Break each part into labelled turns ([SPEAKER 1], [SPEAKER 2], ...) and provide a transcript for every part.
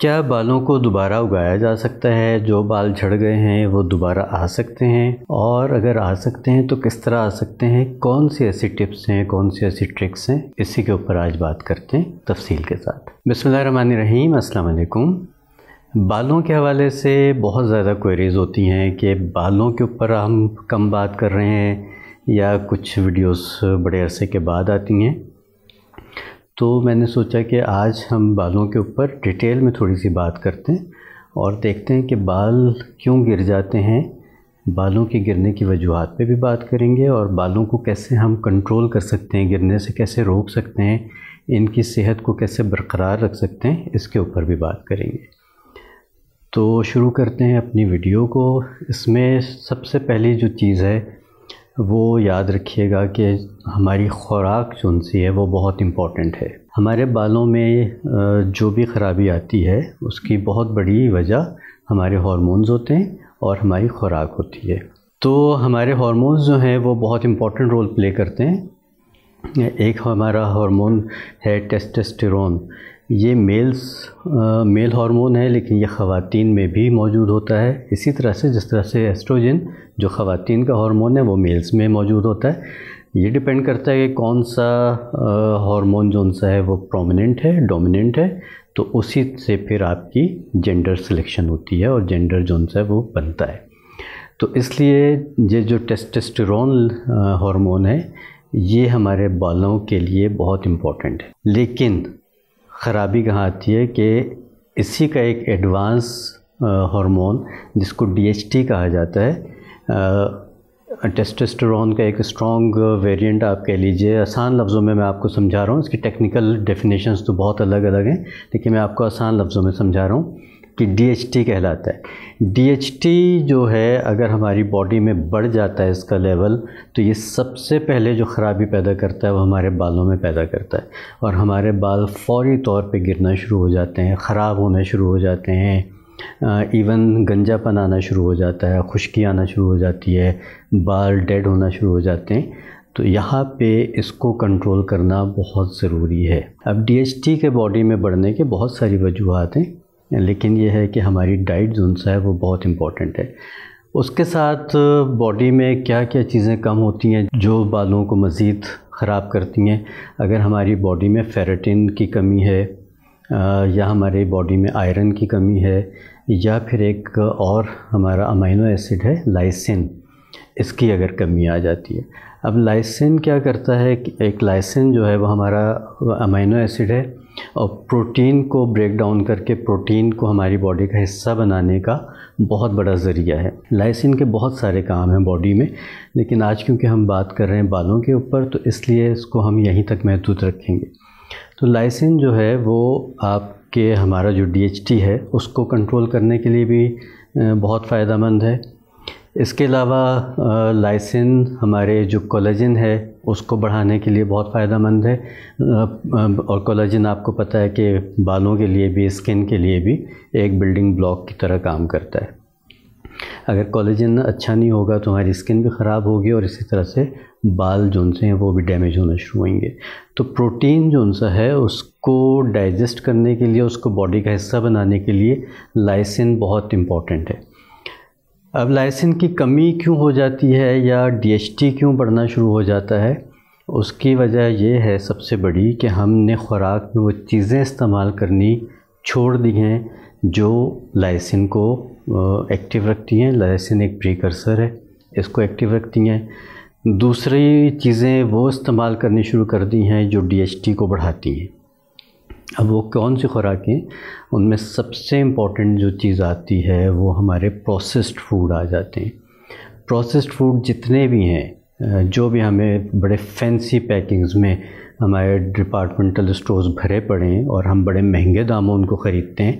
[SPEAKER 1] کیا بالوں کو دوبارہ اگایا جا سکتا ہے؟ جو بال جھڑ گئے ہیں وہ دوبارہ آ سکتے ہیں، اور اگر آ سکتے ہیں تو کس طرح آ سکتے ہیں؟ کون سی ایسی ٹپس ہیں، کون سی ایسی ٹرکس ہیں؟ اسی کے اوپر آج بات کرتے ہیں تفصیل کے ساتھ۔ بسم اللہ الرحمن الرحیم۔ السلام علیکم۔ بالوں کے حوالے سے بہت زیادہ کوئریز ہوتی ہیں کہ بالوں کے اوپر ہم کم بات کر رہے ہیں یا کچھ ویڈیوز بڑے عرصے کے بعد آتی ہیں، تو میں نے سوچا کہ آج ہم بالوں کے اوپر ڈیٹیل میں تھوڑی سی بات کرتے ہیں اور دیکھتے ہیں کہ بال کیوں گر جاتے ہیں، بالوں کے گرنے کی وجوہات پہ بھی بات کریں گے، اور بالوں کو کیسے ہم کنٹرول کر سکتے ہیں، گرنے سے کیسے روک سکتے ہیں، ان کی صحت کو کیسے برقرار رکھ سکتے ہیں، اس کے اوپر بھی بات کریں گے۔ تو شروع کرتے ہیں اپنی ویڈیو کو۔ اس میں سب سے پہلی جو چیز ہے وہ یاد رکھیے گا کہ ہماری خوراک جو سی ہے وہ بہت امپورٹنٹ ہے۔ ہمارے بالوں میں جو بھی خرابی آتی ہے اس کی بہت بڑی وجہ ہمارے ہارمونز ہوتے ہیں اور ہماری خوراک ہوتی ہے۔ تو ہمارے ہارمونز جو ہیں وہ بہت امپورٹنٹ رول پلے کرتے ہیں۔ ایک ہمارا ہارمون ہے ٹیسٹوسٹیرون۔ یہ میل ہارمون ہے، لیکن یہ خواتین میں بھی موجود ہوتا ہے، اسی طرح سے جس طرح سے ایسٹروجن جو خواتین کا ہارمون ہے وہ میلز میں موجود ہوتا ہے۔ یہ ڈیپینڈ کرتا ہے کہ کون سا ہارمون ہے وہ پرومیننٹ ہے، ڈومیننٹ ہے، تو اسی سے پھر آپ کی جینڈر سلیکشن ہوتی ہے اور جینڈر ہے وہ بنتا ہے۔ تو اس لیے یہ جو ٹیسٹوسٹیرون ہارمون ہے یہ ہمارے بالوں کے لیے بہت امپورٹنٹ ہے۔ لیکن خرابی کہاں آتی ہے کہ اسی کا ایک ایڈوانس ہارمون جس کو ڈی ایچ ٹی کہا جاتا ہے، ٹیسٹوسٹیرون کا ایک اسٹرانگ ویریئنٹ آپ کہہ لیجئے۔ آسان لفظوں میں آپ کو سمجھا رہا ہوں، اس کی ٹیکنیکل ڈیفینیشنز تو بہت الگ الگ ہیں، لیکن میں آپ کو آسان لفظوں میں سمجھا رہا ہوں کہ ڈی ایچ ٹی کہلاتا ہے۔ ڈی ایچ ٹی جو ہے اگر ہماری باڈی میں بڑھ جاتا ہے اس کا لیول، تو یہ سب سے پہلے جو خرابی پیدا کرتا ہے وہ ہمارے بالوں میں پیدا کرتا ہے، اور ہمارے بال فوری طور پہ گرنا شروع ہو جاتے ہیں، خراب ہونا شروع ہو جاتے ہیں، ایون گنجا پن آنا شروع ہو جاتا ہے، خشکی آنا شروع ہو جاتی ہے، بال ڈیڈ ہونا شروع ہو جاتے ہیں۔ تو یہاں پہ اس کو کنٹرول کرنا بہت ضروری ہے۔ اب ڈی ایچ ٹی کے باڈی میں بڑھنے کے بہت ساری وجوہات ہیں، لیکن یہ ہے کہ ہماری ڈائٹ جو ہے وہ بہت امپورٹنٹ ہے۔ اس کے ساتھ باڈی میں کیا کیا چیزیں کم ہوتی ہیں جو بالوں کو مزید خراب کرتی ہیں۔ اگر ہماری باڈی میں فیریٹن کی کمی ہے، یا ہماری باڈی میں آئرن کی کمی ہے، یا پھر ایک اور ہمارا امینو ایسڈ ہے لائسن، اس کی اگر کمی آ جاتی ہے۔ اب لائسن کیا کرتا ہے کہ ایک لائسن جو ہے وہ ہمارا امینو ایسڈ ہے، اور پروٹین کو بریک ڈاؤن کر کے پروٹین کو ہماری باڈی کا حصہ بنانے کا بہت بڑا ذریعہ ہے۔ لائسن کے بہت سارے کام ہیں باڈی میں، لیکن آج کیونکہ ہم بات کر رہے ہیں بالوں کے اوپر تو اس لیے اس کو ہم یہیں تک محدود رکھیں گے۔ تو لائسن جو ہے وہ آپ کے ہمارا جو ڈی ایچ ٹی ہے اس کو کنٹرول کرنے کے لیے بھی بہت فائدہ مند ہے۔ اس کے علاوہ لائسن ہمارے جو کولاجن ہے اس کو بڑھانے کے لیے بہت فائدہ مند ہے، اور کولاجن آپ کو پتہ ہے کہ بالوں کے لیے بھی، اسکن کے لیے بھی ایک بلڈنگ بلاک کی طرح کام کرتا ہے۔ اگر کولاجن اچھا نہیں ہوگا تو ہماری اسکن بھی خراب ہوگی، اور اسی طرح سے بال جو ہیں وہ بھی ڈیمیج ہونا شروع ہوئیں گے۔ تو پروٹین جو ہے اس کو ڈائجسٹ کرنے کے لیے، اس کو باڈی کا حصہ بنانے کے لیے لائسن بہت امپورٹنٹ ہے۔ اب لائسن کی کمی کیوں ہو جاتی ہے یا ڈی ایچ ٹی کیوں بڑھنا شروع ہو جاتا ہے؟ اس کی وجہ یہ ہے سب سے بڑی کہ ہم نے خوراک میں وہ چیزیں استعمال کرنی چھوڑ دی ہیں جو لائسن کو ایکٹیو رکھتی ہیں۔ لائسن ایک پریکرسر ہے، اس کو ایکٹیو رکھتی ہیں۔ دوسری چیزیں وہ استعمال کرنی شروع کر دی ہیں جو ڈی ایچ ٹی کو بڑھاتی ہیں۔ اب وہ کون سی خوراکیں؟ ان میں سب سے امپورٹنٹ جو چیز آتی ہے وہ ہمارے پروسیسڈ فوڈ آ جاتے ہیں۔ پروسیسڈ فوڈ جتنے بھی ہیں، جو بھی ہمیں بڑے فینسی پیکنگز میں ہمارے ڈپارٹمنٹل اسٹورز بھرے پڑے ہیں اور ہم بڑے مہنگے داموں ان کو خریدتے ہیں،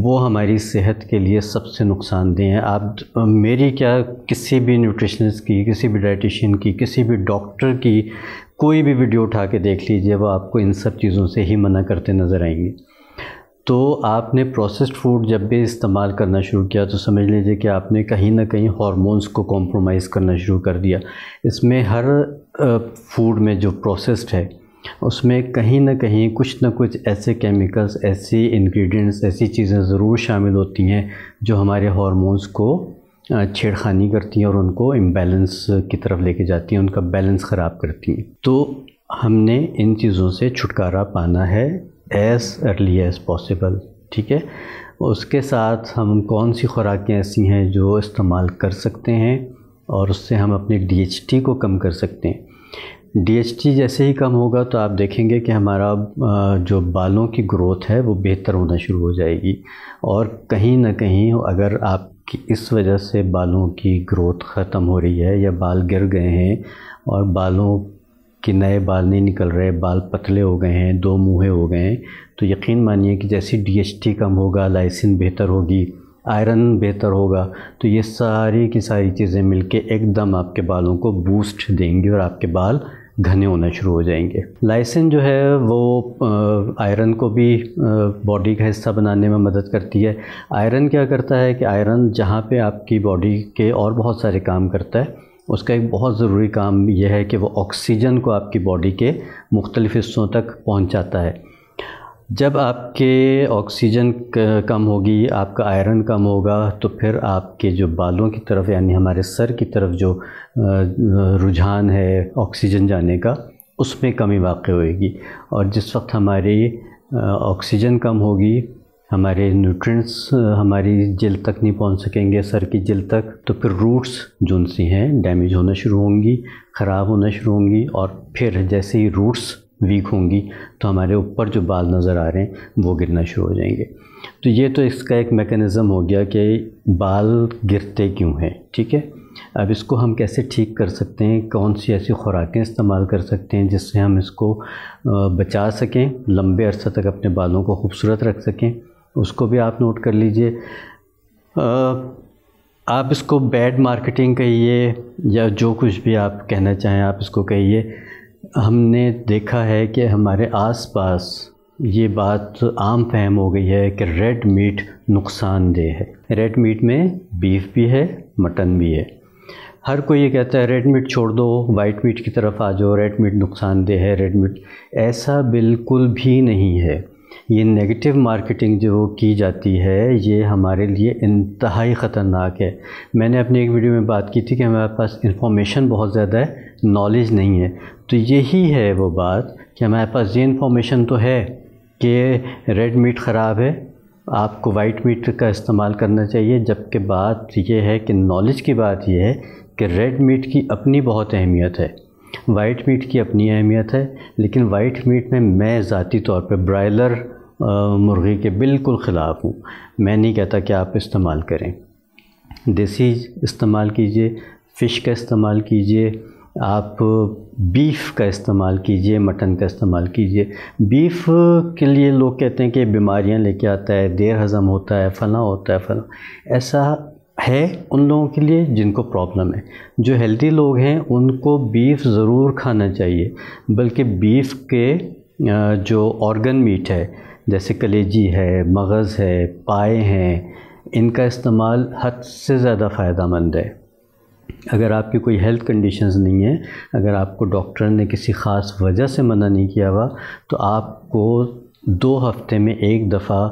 [SPEAKER 1] وہ ہماری صحت کے لیے سب سے نقصان دہ ہیں۔ آپ میری کیا، کسی بھی نیوٹریشنسٹ کی، کسی بھی ڈائٹیشین کی، کسی بھی ڈاکٹر کی کوئی بھی ویڈیو اٹھا کے دیکھ لیجئے، وہ آپ کو ان سب چیزوں سے ہی منع کرتے نظر آئیں گے۔ تو آپ نے پروسیسڈ فوڈ جب بھی استعمال کرنا شروع کیا تو سمجھ لیجئے کہ آپ نے کہیں نہ کہیں ہارمونز کو کمپرومائز کرنا شروع کر دیا۔ اس میں ہر فوڈ میں جو پروسیسڈ ہے اس میں کہیں نہ کہیں کچھ نہ کچھ ایسے کیمیکلز، ایسی انگریڈینٹس، ایسی چیزیں ضرور شامل ہوتی ہیں جو ہمارے ہارمونز کو چھیڑخانی کرتی ہیں اور ان کو امبیلنس کی طرف لے کے جاتی ہیں، ان کا بیلنس خراب کرتی ہیں۔ تو ہم نے ان چیزوں سے چھٹکارا پانا ہے ایز ارلی ایز پاسبل، ٹھیک ہے۔ اس کے ساتھ ہم کون سی خوراکیں ایسی ہیں جو استعمال کر سکتے ہیں اور اس سے ہم اپنے ڈی ایچ ٹی کو کم کر سکتے ہیں۔ ڈی ایچ ٹی جیسے ہی کم ہوگا تو آپ دیکھیں گے کہ ہمارا جو بالوں کی گروتھ ہے وہ بہتر ہونا شروع ہو جائے گی، اور کہیں نہ کہیں اگر آپ کی اس وجہ سے بالوں کی گروتھ ختم ہو رہی ہے یا بال گر گئے ہیں اور بالوں کے نئے بال نہیں نکل رہے، بال پتلے ہو گئے ہیں، دو منھے ہو گئے ہیں، تو یقین مانیے کہ جیسی ڈی ایچ ٹی کم ہوگا، لائسن بہتر ہوگی، آئرن بہتر ہوگا، تو یہ ساری کی ساری چیزیں مل کے ایک دم آپ کے بالوں کو بوسٹ دیں گی اور آپ کے بال گھنے ہونا شروع ہو جائیں گے۔ لائسن جو ہے وہ آئرن کو بھی باڈی کا حصہ بنانے میں مدد کرتی ہے۔ آئرن کیا کرتا ہے کہ آئرن جہاں پہ آپ کی باڈی کے اور بہت سارے کام کرتا ہے، اس کا ایک بہت ضروری کام یہ ہے کہ وہ آکسیجن کو آپ کی باڈی کے مختلف حصوں تک پہنچاتا ہے۔ جب آپ کے آکسیجن کم ہوگی، آپ کا آئرن کم ہوگا، تو پھر آپ کے جو بالوں کی طرف یعنی ہمارے سر کی طرف جو رجحان ہے آکسیجن جانے کا، اس میں کمی واقع ہوئے گی، اور جس وقت ہماری آکسیجن کم ہوگی، ہمارے نیوٹرینٹس ہماری جلد تک نہیں پہنچ سکیں گے، سر کی جلد تک، تو پھر روٹس جو ان سی ہیں ڈیمیج ہونا شروع ہوں گی، خراب ہونا شروع ہوں گی، اور پھر جیسے ہی روٹس ویک ہوں گی تو ہمارے اوپر جو بال نظر آ رہے ہیں وہ گرنا شروع ہو جائیں گے۔ تو یہ تو اس کا ایک میکانزم ہو گیا کہ بال گرتے کیوں ہیں، ٹھیک ہے۔ اب اس کو ہم کیسے ٹھیک کر سکتے ہیں، کون سی ایسی خوراکیں استعمال کر سکتے ہیں جس سے ہم اس کو بچا سکیں، لمبے عرصہ تک اپنے بالوں کو خوبصورت رکھ سکیں، اس کو بھی آپ نوٹ کر لیجئے۔ آپ اس کو بیڈ مارکیٹنگ کہیے یا جو کچھ بھی آپ کہنا چاہیں آپ اس کو کہیے، ہم نے دیکھا ہے کہ ہمارے آس پاس یہ بات عام فہم ہو گئی ہے کہ ریڈ میٹ نقصان دہ ہے۔ ریڈ میٹ میں بیف بھی ہے، مٹن بھی ہے۔ ہر کوئی یہ کہتا ہے ریڈ میٹ چھوڑ دو، وائٹ میٹ کی طرف آ جاؤ، ریڈ میٹ نقصان دہ ہے، ریڈ میٹ۔ ایسا بالکل بھی نہیں ہے۔ یہ نیگیٹو مارکیٹنگ جو کی جاتی ہے یہ ہمارے لیے انتہائی خطرناک ہے۔ میں نے اپنی ایک ویڈیو میں بات کی تھی کہ ہمارے پاس انفارمیشن بہت زیادہ ہے، نالج نہیں ہے، تو یہی ہے وہ بات کہ ہمارے پاس یہ انفارمیشن تو ہے کہ ریڈ میٹ خراب ہے، آپ کو وائٹ میٹ کا استعمال کرنا چاہیے، جبکہ بات یہ ہے کہ نالج کی بات یہ ہے کہ ریڈ میٹ کی اپنی بہت اہمیت ہے، وائٹ میٹ کی اپنی اہمیت ہے، لیکن وائٹ میٹ میں ذاتی طور پہ برائلر مرغی کے بالکل خلاف ہوں۔ میں نہیں کہتا کہ آپ استعمال کریں، دیسی استعمال کیجئے، فش کا استعمال کیجئے، آپ بیف کا استعمال کیجئے، مٹن کا استعمال کیجئے۔ بیف کے لیے لوگ کہتے ہیں کہ بیماریاں لے کے آتا ہے، دیر ہضم ہوتا ہے، فلاں ہوتا ہے، فلاں۔ ایسا ہے ان لوگوں کے لیے جن کو پرابلم ہے۔ جو ہیلتھی لوگ ہیں ان کو بیف ضرور کھانا چاہیے، بلکہ بیف کے جو آرگن میٹ ہے جیسے کلیجی ہے، مغز ہے، پائے ہیں، ان کا استعمال حد سے زیادہ فائدہ مند ہے۔ اگر آپ کی کوئی ہیلتھ کنڈیشنز نہیں ہیں، اگر آپ کو ڈاکٹر نے کسی خاص وجہ سے منع نہیں کیا ہوا، تو آپ کو 2 ہفتے میں 1 دفعہ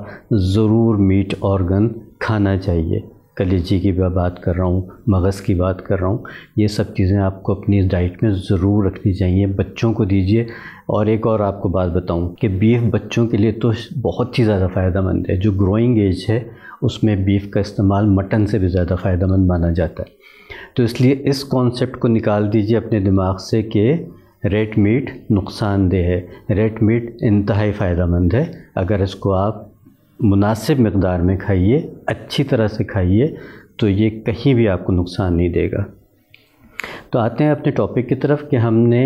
[SPEAKER 1] ضرور میٹ آرگن کھانا چاہیے۔ کلیجی کی بات کر رہا ہوں، مغز کی بات کر رہا ہوں، یہ سب چیزیں آپ کو اپنی ڈائٹ میں ضرور رکھنی چاہیے، بچوں کو دیجیے۔ اور ایک اور آپ کو بات بتاؤں کہ بیف بچوں کے لیے تو بہت ہی زیادہ فائدہ مند ہے۔ جو گروئنگ ایج ہے اس میں بیف کا استعمال مٹن سے بھی زیادہ فائدہ مند مانا جاتا ہے۔ تو اس لیے اس کانسیپٹ کو نکال دیجیے اپنے دماغ سے کہ ریڈ میٹ نقصان دہ ہے۔ ریڈ میٹ انتہائی فائدہ مند ہے، اگر اس کو آپ مناسب مقدار میں کھائیے، اچھی طرح سے کھائیے، تو یہ کہیں بھی آپ کو نقصان نہیں دے گا۔ تو آتے ہیں اپنے ٹاپک کی طرف کہ ہم نے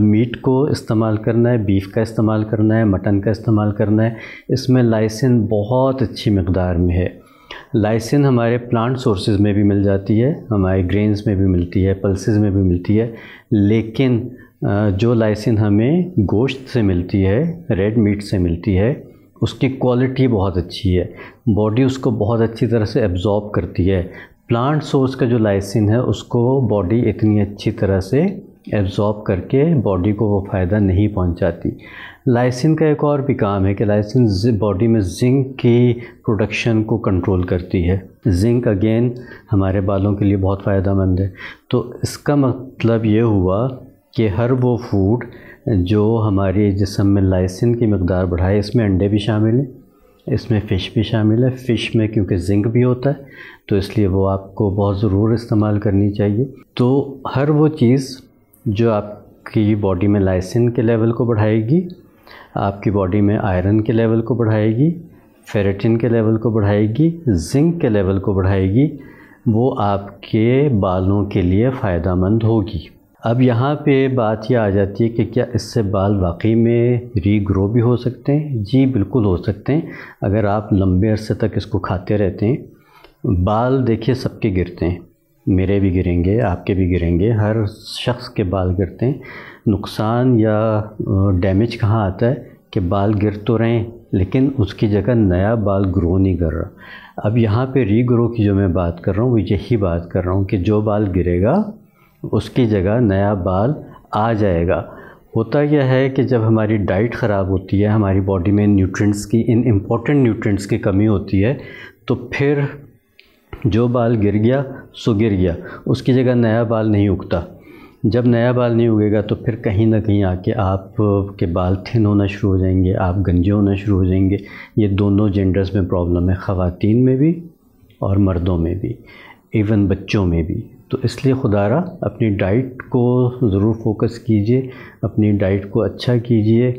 [SPEAKER 1] میٹ کو استعمال کرنا ہے، بیف کا استعمال کرنا ہے، مٹن کا استعمال کرنا ہے۔ اس میں لائسن بہت اچھی مقدار میں ہے۔ لائسن ہمارے پلانٹ سورسز میں بھی مل جاتی ہے، ہمارے گرینز میں بھی ملتی ہے، پلسز میں بھی ملتی ہے، لیکن جو لائسن ہمیں گوشت سے ملتی ہے، ریڈ میٹ سے ملتی ہے، اس کی کوالٹی بہت اچھی ہے، باڈی اس کو بہت اچھی طرح سے ایبزارب کرتی ہے۔ پلانٹ سورس کا جو لائسن ہے اس کو باڈی اتنی اچھی طرح سے ایبزارب کر کے باڈی کو وہ فائدہ نہیں پہنچاتی۔ لائسین کا ایک اور بھی کام ہے کہ لائسین باڈی میں زنک کی پروڈکشن کو کنٹرول کرتی ہے۔ زنک اگین ہمارے بالوں کے لیے بہت فائدہ مند ہے۔ تو اس کا مطلب یہ ہوا کہ ہر وہ فوڈ جو ہمارے جسم میں لائسین کی مقدار بڑھائے، اس میں انڈے بھی شامل ہیں، اس میں فش بھی شامل ہے۔ فش میں کیونکہ زنک بھی ہوتا ہے تو اس لیے وہ آپ کو بہت ضرور استعمال کرنی چاہیے۔ تو ہر وہ چیز جو آپ کی باڈی میں لائسین کے لیول کو بڑھائے گی، آپ کی باڈی میں آئرن کے لیول کو بڑھائے گی، فیریٹن کے لیول کو بڑھائے گی، زنک کے لیول کو بڑھائے گی، وہ آپ کے بالوں کے لیے فائدہ مند ہوگی۔ اب یہاں پہ بات یہ آ جاتی ہے کہ کیا اس سے بال واقعی میں ری گرو بھی ہو سکتے ہیں؟ جی بالکل ہو سکتے ہیں، اگر آپ لمبے عرصے تک اس کو کھاتے رہتے ہیں۔ بال دیکھیے سب کے گرتے ہیں، میرے بھی گریں گے، آپ کے بھی گریں گے، ہر شخص کے بال گرتے ہیں۔ نقصان یا ڈیمیج کہاں آتا ہے کہ بال گر تو رہے ہیں لیکن اس کی جگہ نیا بال گرو نہیں کر رہا۔ اب یہاں پہ ری گرو کی جو میں بات کر رہا ہوں وہ یہی بات کر رہا ہوں کہ جو بال گرے گا اس کی جگہ نیا بال آ جائے گا۔ ہوتا یہ ہے کہ جب ہماری ڈائٹ خراب ہوتی ہے، ہماری باڈی میں نیوٹرینٹس کی امپورٹنٹ نیوٹرینٹس کی کمی ہوتی ہے، تو پھر جو بال گر گیا سو گر گیا، اس کی جگہ نیا بال نہیں اگتا۔ جب نیا بال نہیں اگے گا تو پھر کہیں نہ کہیں آ کے آپ کے بال تھن ہونا شروع ہو جائیں گے، آپ گنجے ہونا شروع ہو جائیں گے۔ یہ دونوں جینڈرز میں پرابلم ہے، خواتین میں بھی اور مردوں میں بھی، ایون بچوں میں بھی۔ تو اس لیے خدا را اپنی ڈائٹ کو ضرور فوکس کیجئے، اپنی ڈائٹ کو اچھا کیجئے۔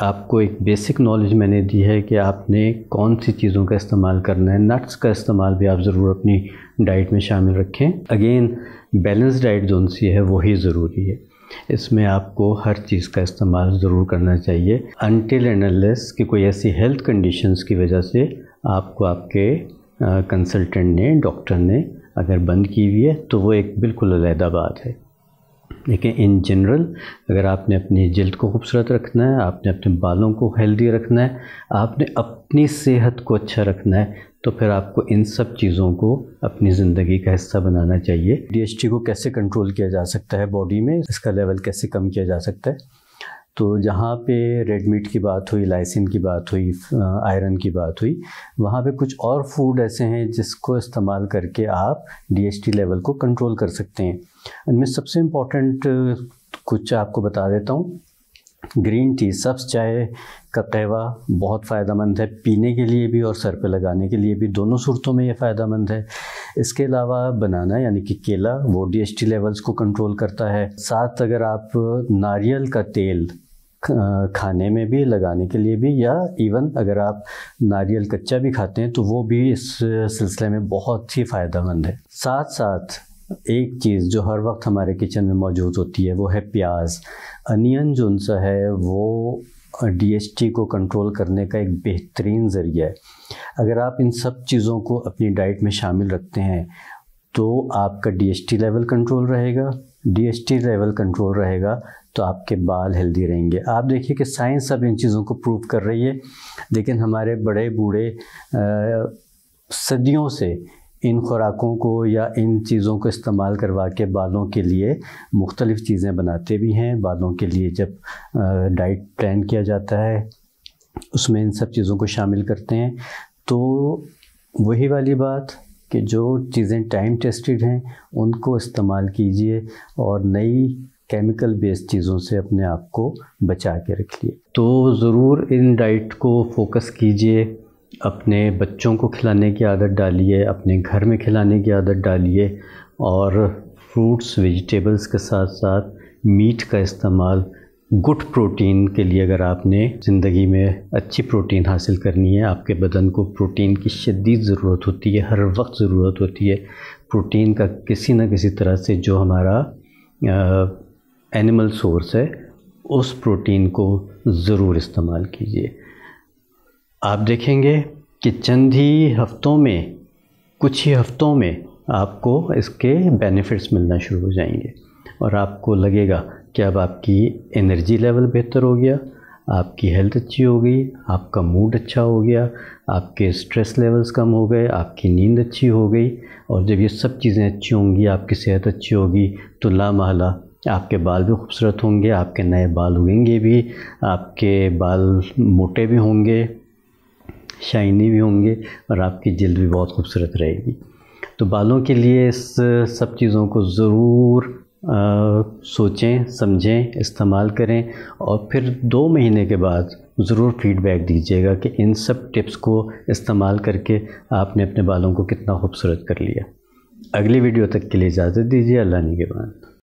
[SPEAKER 1] آپ کو ایک بیسک نالج میں نے دی ہے کہ آپ نے کون سی چیزوں کا استعمال کرنا ہے۔ نٹس کا استعمال بھی آپ ضرور اپنی ڈائٹ میں شامل رکھیں۔ اگین بیلنس ڈائٹ جو سی ہے وہی ضروری ہے، اس میں آپ کو ہر چیز کا استعمال ضرور کرنا چاہیے انٹل اینڈ انلیس کہ کوئی ایسی ہیلتھ کنڈیشنز کی وجہ سے آپ کو آپ کے کنسلٹنٹ نے، ڈاکٹر نے اگر بند کی ہوئی ہے تو وہ ایک بالکل علیحدہ بات ہے۔ لیکن ان جنرل اگر آپ نے اپنی جلد کو خوبصورت رکھنا ہے، آپ نے اپنے بالوں کو ہیلدی رکھنا ہے، آپ نے اپنی صحت کو اچھا رکھنا ہے، تو پھر آپ کو ان سب چیزوں کو اپنی زندگی کا حصہ بنانا چاہیے۔ ڈی ایچ ٹی کو کیسے کنٹرول کیا جا سکتا ہے باڈی میں، اس کا لیول کیسے کم کیا جا سکتا ہے؟ تو جہاں پہ ریڈ میٹ کی بات ہوئی، لائسین کی بات ہوئی، آئرن کی بات ہوئی، وہاں پہ کچھ اور فوڈ ایسے ہیں جس کو استعمال کر کے آپ ڈی ایچ ٹی لیول کو کنٹرول کر سکتے ہیں۔ ان میں سب سے امپورٹنٹ کچھ آپ کو بتا دیتا ہوں۔ گرین ٹی، سبز چائے کا قہوہ بہت فائدہ مند ہے، پینے کے لیے بھی اور سر پہ لگانے کے لیے بھی، دونوں صورتوں میں یہ فائدہ مند ہے۔ اس کے علاوہ بنانا یعنی کہ کیلا، وہ ڈی ایچ ٹی لیولز کو کنٹرول کرتا ہے۔ ساتھ اگر آپ ناریل کا تیل کھانے میں بھی، لگانے کے لیے بھی، یا ایون اگر آپ ناریل کچا بھی کھاتے ہیں تو وہ بھی اس سلسلے میں بہت ہی فائدہ مند ہے۔ ساتھ ساتھ ایک چیز جو ہر وقت ہمارے کچن میں موجود ہوتی ہے وہ ہے پیاز۔ انین جو سا ہے وہ ڈی ایچ ٹی کو کنٹرول کرنے کا ایک بہترین ذریعہ ہے۔ اگر آپ ان سب چیزوں کو اپنی ڈائٹ میں شامل رکھتے ہیں تو آپ کا D H T level control رہے گا۔ D H T level control رہے گا تو آپ کے بال ہیلدی رہیں گے۔ آپ دیکھیے کہ سائنس اب ان چیزوں کو پروو کر رہی ہے، لیکن ہمارے بڑے بوڑھے صدیوں سے ان خوراکوں کو یا ان چیزوں کو استعمال کروا کے بالوں کے لیے مختلف چیزیں بناتے بھی ہیں۔ بالوں کے لیے جب ڈائٹ پلان کیا جاتا ہے اس میں ان سب چیزوں کو شامل کرتے ہیں۔ تو وہی والی بات کہ جو چیزیں ٹائم ٹیسٹڈ ہیں ان کو استعمال کیجئے اور نئی کیمیکل بیسڈ چیزوں سے اپنے آپ کو بچا کے رکھیے۔ تو ضرور ان ڈائٹ کو فوکس کیجئے، اپنے بچوں کو کھلانے کی عادت ڈالیے، اپنے گھر میں کھلانے کی عادت ڈالیے، اور فروٹس ویجیٹیبلز کے ساتھ ساتھ میٹ کا استعمال گڈ پروٹین کے لیے۔ اگر آپ نے زندگی میں اچھی پروٹین حاصل کرنی ہے، آپ کے بدن کو پروٹین کی شدید ضرورت ہوتی ہے، ہر وقت ضرورت ہوتی ہے پروٹین کا کسی نہ کسی طرح سے۔ جو ہمارا اینیمل سورس ہے اس پروٹین کو ضرور استعمال کیجیے۔ آپ دیکھیں گے کہ چند ہی ہفتوں میں، کچھ ہی ہفتوں میں آپ کو اس کے بینیفٹس ملنا شروع ہو جائیں گے، اور آپ کو لگے گا کہ اب آپ کی انرجی لیول بہتر ہو گیا، آپ کی ہیلتھ اچھی ہو گئی، آپ کا موڈ اچھا ہو گیا، آپ کے سٹریس لیولز کم ہو گئے، آپ کی نیند اچھی ہو گئی، اور جب یہ سب چیزیں اچھی ہوں گی، آپ کی صحت اچھی ہوگی تو لا محالہ آپ کے بال بھی خوبصورت ہوں گے، آپ کے نئے بال اگیں گے بھی، آپ کے بال موٹے بھی ہوں گے، شائنی بھی ہوں گے، اور آپ کی جلد بھی بہت خوبصورت رہے گی۔ تو بالوں کے لیے اس سب چیزوں کو ضرور سوچیں، سمجھیں، استعمال کریں، اور پھر 2 مہینے کے بعد ضرور فیڈ بیک دیجیے گا کہ ان سب ٹپس کو استعمال کر کے آپ نے اپنے بالوں کو کتنا خوبصورت کر لیا۔ اگلی ویڈیو تک کے لیے اجازت دیجیے۔ اللہ نگہبان۔